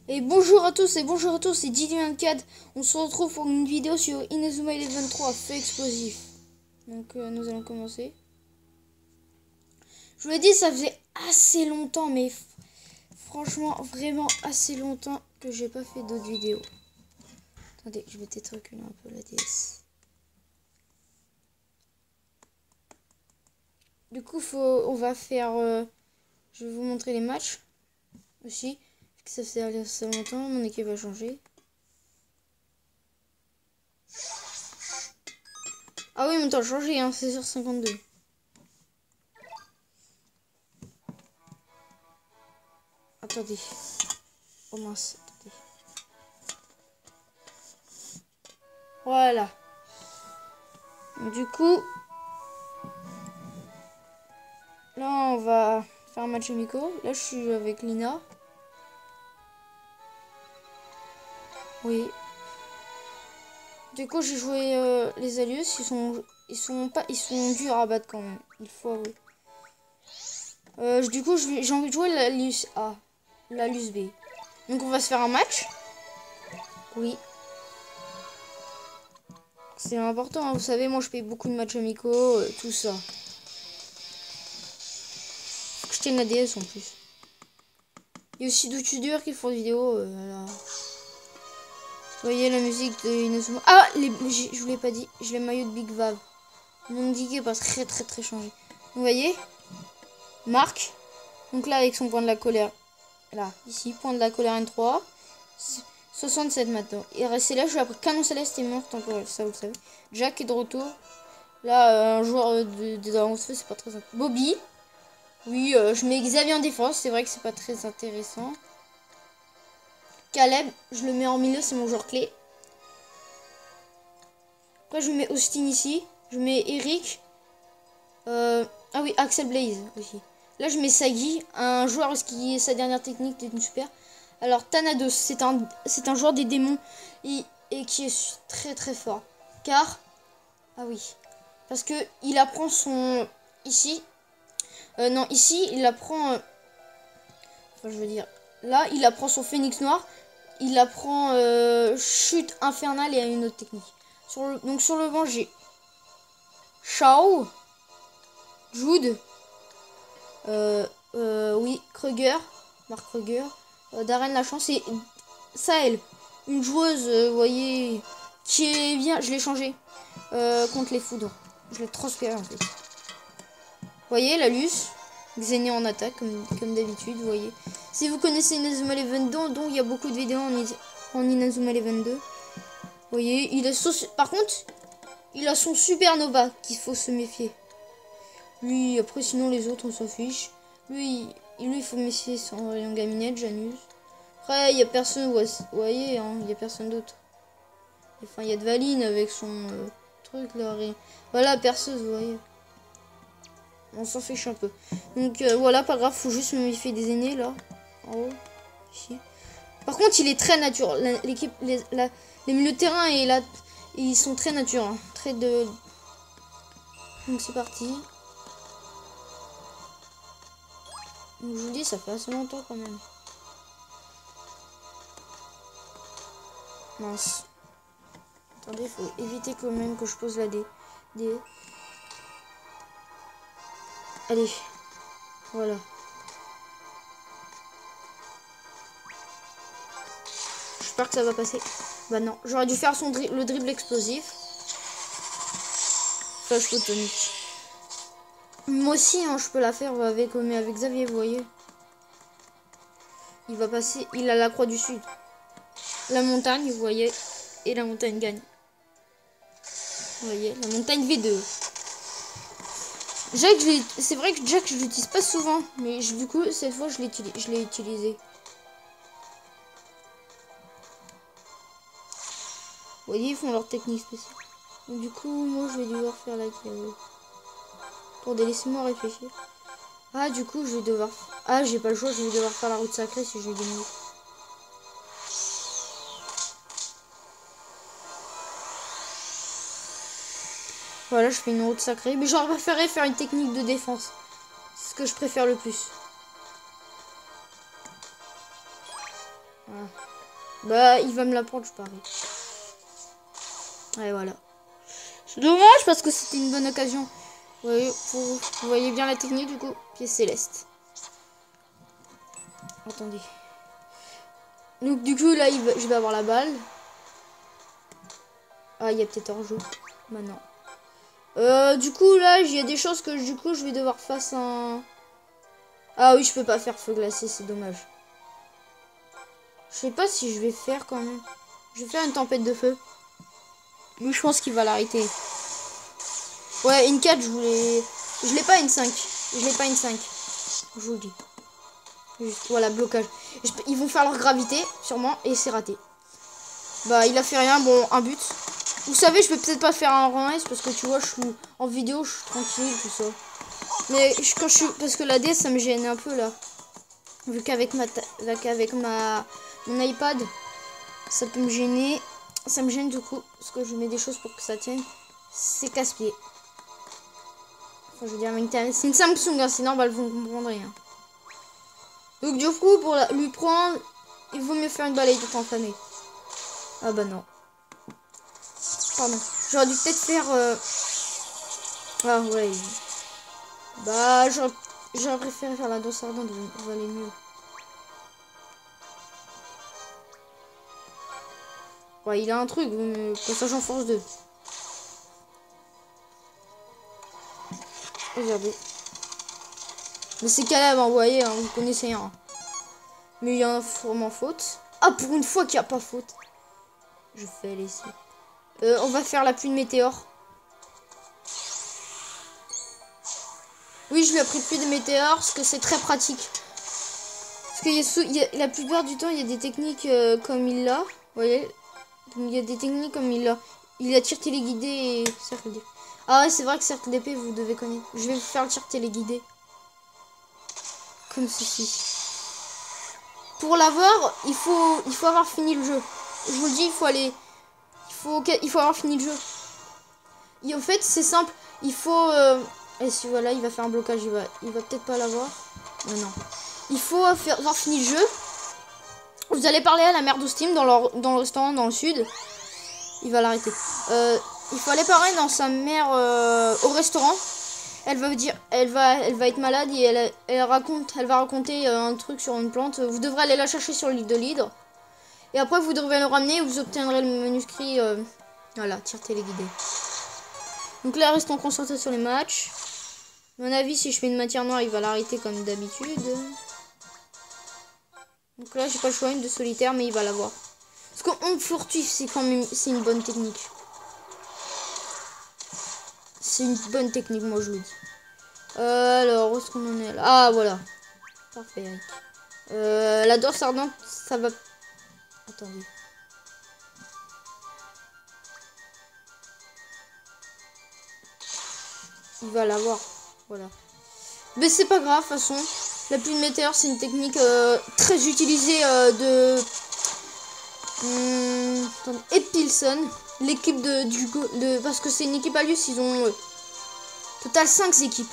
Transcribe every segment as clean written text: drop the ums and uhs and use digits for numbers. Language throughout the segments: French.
Et bonjour à tous, c'est Didi24. On se retrouve pour une vidéo sur Inazuma Eleven 3, fait explosif. Donc nous allons commencer. Je vous l'ai dit, ça faisait assez longtemps, mais franchement, vraiment assez longtemps que j'ai pas fait d'autres vidéos. Attendez, je vais peut-être reculer un peu la DS. Du coup, on va faire... je vais vous montrer les matchs aussi. Ça fait assez longtemps, mon équipe va changer. Ah oui, mon temps a changé, hein, 16h52. Attendez. Oh mince, attendez. Voilà. Du coup, là, on va faire un match amico. Là, je suis avec Lina. Oui. Du coup, j'ai joué les Alius. Ils sont durs à battre quand même. Il faut avouer. Du coup, j'ai envie de jouer l'Alius A, l'Alius B. Donc, on va se faire un match. Oui. C'est important, hein. Vous savez, moi, je paye beaucoup de matchs amicaux, tout ça. Faut que je tienne la DS en plus. Il y a aussi d'autres youtubeurs qui font des vidéos. Voilà. Vous voyez la musique de Inazuma. Ah, je vous l'ai pas dit, j'ai les maillots de Big Vav. Mon indiqué pas très changé. Vous voyez, Marc. Donc là, avec son point de la colère. Là, ici, point de la colère N3. 67 maintenant. Et resté là, je lui ai appris Canon Céleste est mort temporaire. Ça, vous le savez. Jack est de retour. Là, un joueur de Dragon Feu, c'est pas très intéressant. Bobby. Oui, je mets Xavier en défense. C'est vrai que c'est pas très intéressant. Caleb, je le mets en milieu, c'est mon joueur clé. Après, je mets Austin ici. Je mets Eric. Ah oui, Axel Blaze aussi. Là, je mets Sagi, un joueur qui est sa dernière technique est une super. Alors, Thanados, c'est un joueur des démons et qui est très fort. Car, ah oui, parce que il apprend son ici. Non, ici, il apprend. Enfin, je veux dire, là, il apprend son phénix noir. Il apprend chute infernale et une autre technique. Donc sur le banc, j'ai Shao, Jude, oui, Kruger, Mark Kruger, Darren Lachance et Sahel, une joueuse, vous voyez, qui est bien, je l'ai changé contre les foudres. Je l'ai transféré en fait. Vous voyez, la Luce, Xenia en attaque, comme d'habitude, vous voyez. Si vous connaissez Inazuma Eleven 2, donc il y a beaucoup de vidéos en Inazuma Eleven 2. Vous voyez, par contre, il a son supernova qu'il faut se méfier. Lui, après, sinon, les autres, on s'en fiche. Lui, il faut méfier son rayon gaminette, Janus. Après, il n'y a personne, vous voyez, hein, il n'y a personne d'autre. Enfin, il y a Dvaline avec son truc, là. Voilà, perceuse, vous voyez. On s'en fiche un peu. Donc, voilà, pas grave, faut juste me méfier des aînés, là. En haut, ici. Par contre, il est très nature. L'équipe, les milieux de terrain, et là, ils sont très nature. Hein. Très de... Donc, c'est parti. Donc, je vous dis, ça fait assez longtemps quand même. Mince. Attendez, il faut éviter quand même que je pose la D. Allez. Voilà. J'espère que ça va passer. Bah non. J'aurais dû faire le dribble explosif. Flash photonique. Moi aussi, hein, je peux la faire avec Xavier, vous voyez. Il va passer. Il a la croix du sud. La montagne, vous voyez. Et la montagne gagne. Vous voyez, la montagne V2. Jack, c'est vrai que Jack, je l'utilise pas souvent. Mais du coup, cette fois, je l'ai utilisé. Vous voyez, ils font leur technique spéciale. Donc, du coup, moi, je vais devoir faire laquelle. Attendez, laissez-moi réfléchir. Ah, du coup, je vais devoir... Ah, j'ai pas le choix, je vais devoir faire la route sacrée si je vais gagner. Voilà, je fais une route sacrée. Mais j'aurais préféré faire une technique de défense. C'est ce que je préfère le plus. Ah. Bah, il va me la prendre, je parie. Ouais, voilà. C'est dommage parce que c'était une bonne occasion. Vous voyez bien la technique du coup. Pied céleste. Attendez. Donc du coup là, je vais avoir la balle. Ah, il y a peut-être hors-jeu. Maintenant. Du coup là, il y a des choses que du coup je vais devoir faire un... Ah oui, je peux pas faire feu glacé, c'est dommage. Je sais pas si je vais faire quand même. Je vais faire une tempête de feu. Mais je pense qu'il va l'arrêter. Ouais, une 4, je l'ai pas une 5. Je l'ai pas une 5. Je vous le dis. Juste, voilà, blocage. Ils vont faire leur gravité, sûrement, et c'est raté. Bah, il a fait rien. Bon, un but. Vous savez, je vais peut-être pas faire un rang S parce que tu vois, je suis en vidéo, je suis tranquille, tout ça. Mais quand je suis... Parce que la DS, ça me gêne un peu, là. Vu qu'avec mon iPad, ça peut me gêner. Ça me gêne du coup, parce que je mets des choses pour que ça tienne. C'est casse-pied. Enfin, je veux dire, c'est une Samsung, hein, c'est normal, vous ne comprendrez rien. Donc du coup, pour lui prendre, il vaut mieux faire une balayette enflammée. Ah bah non. Pardon. J'aurais dû peut-être faire... Ah ouais. Bah, j'aurais préféré faire la danse ardente, ça valait mieux. Ouais, il a un truc, mais passage en force 2. Regardez. Mais c'est Caleb, hein, vous voyez, hein, vous connaissez un. Mais il y a vraiment faute. Ah, pour une fois qu'il n'y a pas faute. Je fais l'essai. On va faire la pluie de météores. Oui, je lui ai pris pluie de météores parce que c'est très pratique. Parce que la plupart du temps, il y a des techniques comme il l'a. Vous voyez, il y a des techniques comme il l'a. Il a tir téléguidé et cercle d'épée. Ah ouais, c'est vrai que cercle d'épée, vous devez connaître. Je vais faire le tir téléguidé. Comme ceci. Pour l'avoir, il faut avoir fini le jeu. Je vous le dis, il faut avoir fini le jeu. Et en fait, c'est simple. Il faut... Et si voilà, il va faire un blocage, il va peut-être pas l'avoir. Non, non. Il faut avoir fini le jeu. Vous allez parler à la mère d'Oustim dans le restaurant dans le sud. Il va l'arrêter. Il faut aller parler dans sa mère au restaurant. Elle va dire, elle va être malade et elle va raconter un truc sur une plante. Vous devrez aller la chercher sur l'île de l'Hydre. Et après, vous devrez le ramener et vous obtiendrez le manuscrit. Voilà, tir téléguidé. Donc là, restons concentrés sur les matchs. À mon avis, si je fais une matière noire, il va l'arrêter comme d'habitude. Donc là, j'ai pas le choix, une de solitaire, mais il va l'avoir. Parce qu'on furtif, c'est quand même une bonne technique. C'est une bonne technique, moi je le dis. Alors, où est-ce qu'on en est là? Ah, voilà. Parfait, Eric. La danse ardente, ça va... Attendez. Il va l'avoir. Voilà. Mais c'est pas grave, de toute façon. La pluie de météores, c'est une technique très utilisée de... Epilson. L'équipe parce que c'est une équipe à Luce, ils ont... total 5 équipes.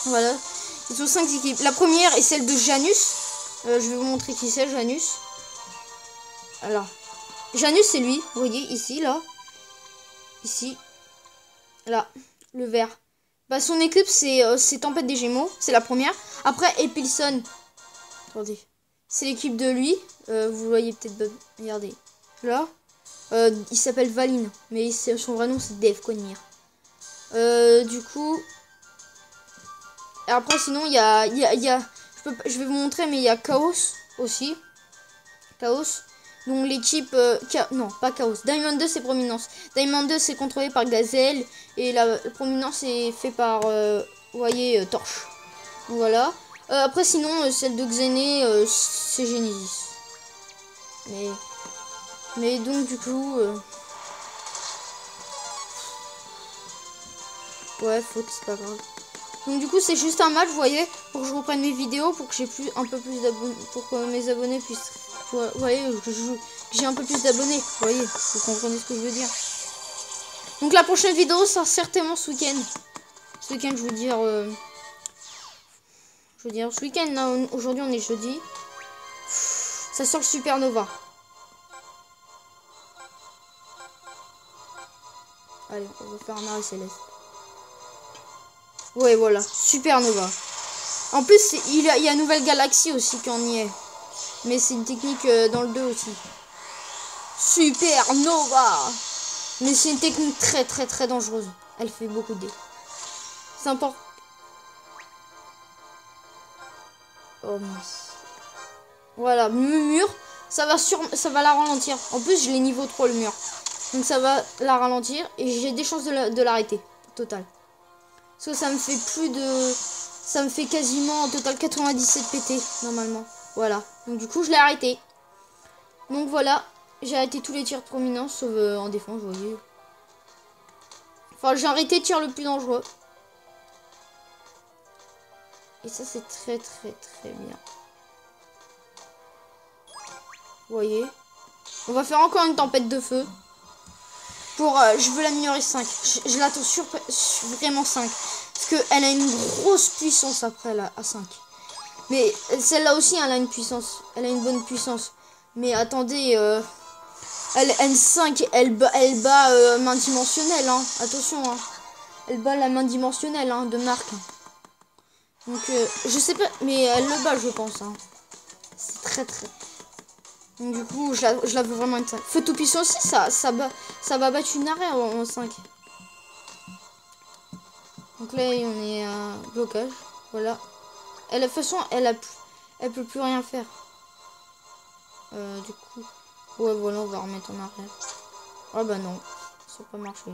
Voilà. Ils ont 5 équipes. La première est celle de Janus. Je vais vous montrer qui c'est, Janus. Alors. Janus, c'est lui. Vous voyez, ici, là. Ici. Là. Le vert. Bah, son équipe, c'est Tempête des Gémeaux. C'est la première. Après, Epilson. Attendez. C'est l'équipe de lui. Vous voyez peut-être... Regardez. Là. Il s'appelle Valine. Mais son vrai nom, c'est Dave Conmire. Du coup... Et après, sinon, il y a je vais vous montrer, mais il y a Chaos aussi. Chaos. Donc l'équipe... non, pas Chaos. Diamond 2, c'est Prominence. Diamond 2, c'est contrôlé par Gazelle. Et la Prominence est fait par, vous voyez, Torche. Donc, voilà. Après, sinon, celle de Xené, c'est Genesis. Mais donc, du coup... Ouais, faute, c'est pas grave. Donc du coup c'est juste un match, vous voyez, pour que je reprenne mes vidéos, pour que j'ai un peu plus d'abonnés, pour que mes abonnés puissent, vous voyez, que j'ai un peu plus d'abonnés, vous voyez, vous comprenez ce que je veux dire. Donc la prochaine vidéo sera certainement ce week-end. Ce week-end, je veux dire ce week-end, là, aujourd'hui on est jeudi. Ça sort le Supernova. Allez, on va faire un arrêt céleste. Ouais, voilà. Supernova. En plus, il y a Nouvelle Galaxie aussi quand on y est. Mais c'est une technique dans le 2 aussi. Supernova. Mais c'est une technique très très très dangereuse. Elle fait beaucoup de dégâts. C'est important. Oh mince. Voilà, mur. Ça va la ralentir. En plus, je l'ai niveau 3 le mur. Donc ça va la ralentir. Et j'ai des chances de l'arrêter. Total. Parce que ça me fait plus de... Ça me fait quasiment en total 97 PT normalement. Voilà. Donc du coup, je l'ai arrêté. Donc voilà. J'ai arrêté tous les tirs de prominence, sauf en défense, vous voyez. Enfin, j'ai arrêté le tir le plus dangereux. Et ça, c'est très, très, très bien. Vous voyez. On va faire encore une tempête de feu. Pour, je veux l'améliorer 5. Je l'attends sur vraiment 5. Parce qu'elle a une grosse puissance après, là, à 5. Mais celle-là aussi, elle a une puissance. Elle a une bonne puissance. Mais attendez, elle N5, elle bat main dimensionnelle, hein. Attention, hein. Elle bat la main dimensionnelle, hein, de Marc. Donc, je sais pas, mais elle le bat, je pense, hein. C'est très, très... Donc, du coup, je la veux vraiment être 5. Feu tout puissant aussi, ça va battre une arrêt en 5. Donc là, on est à blocage. Voilà. Et de toute façon, elle peut plus rien faire. Du coup... Ouais, voilà, on va remettre en arrière. Ah bah non, ça n'a pas marché.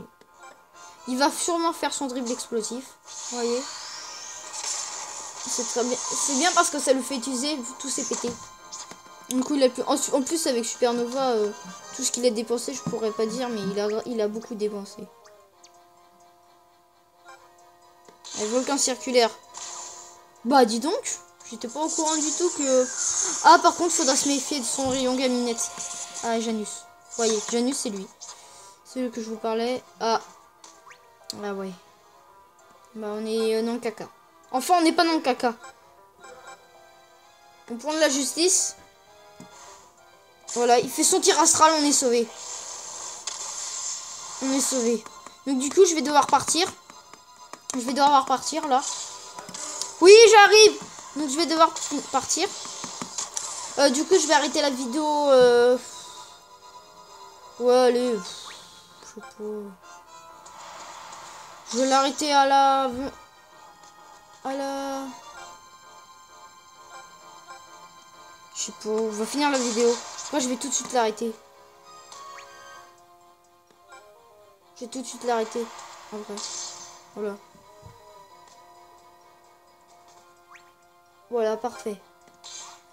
Il va sûrement faire son dribble explosif. Vous voyez. C'est très bien. C'est bien parce que ça le fait utiliser tous ses PT. Du coup, il a plus... En plus, avec Supernova, tout ce qu'il a dépensé, je pourrais pas dire, mais il a beaucoup dépensé. Et volcan circulaire. Bah, dis donc, j'étais pas au courant du tout que... Ah, par contre, faudra se méfier de son rayon gaminette. Ah, Janus. Vous voyez, Janus, c'est lui. C'est lui que je vous parlais. Ah. Ah ouais. Bah, on est dans le caca. Enfin, on n'est pas dans le caca. On prend de la justice. Voilà, il fait son tir astral, on est sauvé. On est sauvé. Donc du coup, je vais devoir partir. Je vais devoir partir là. Oui, j'arrive. Donc je vais devoir partir. Du coup, je vais arrêter la vidéo. Ouais, allez. Je sais pas. Je vais l'arrêter à la... Je sais pas, on va finir la vidéo. Moi, je vais tout de suite l'arrêter. Je vais tout de suite l'arrêter. En vrai. Voilà. Voilà, parfait.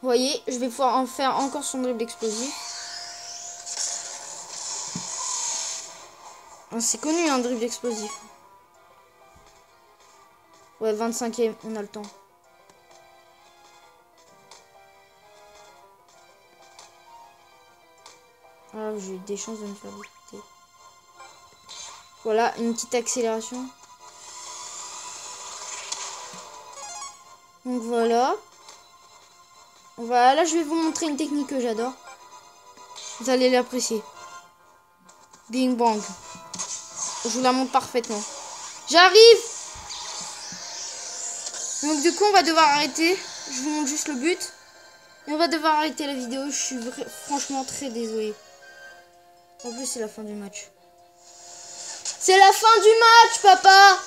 Vous voyez, je vais pouvoir en faire encore son dribble explosif. C'est connu, un dribble explosif. Ouais, 25e, on a le temps. Ah, j'ai eu des chances de me faire discuter. Voilà, une petite accélération. Donc voilà. Là, je vais vous montrer une technique que j'adore. Vous allez l'apprécier. Bing bang. Je vous la montre parfaitement. J'arrive! Donc du coup, on va devoir arrêter. Je vous montre juste le but. Et on va devoir arrêter la vidéo. Je suis franchement très désolée. En plus, c'est la fin du match. C'est la fin du match, papa!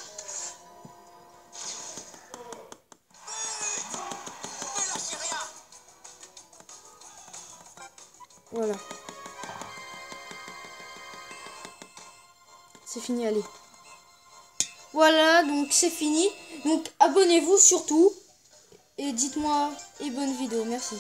Voilà. C'est fini, allez. Voilà, donc c'est fini. Donc abonnez-vous surtout. Et dites-moi, et bonne vidéo, merci.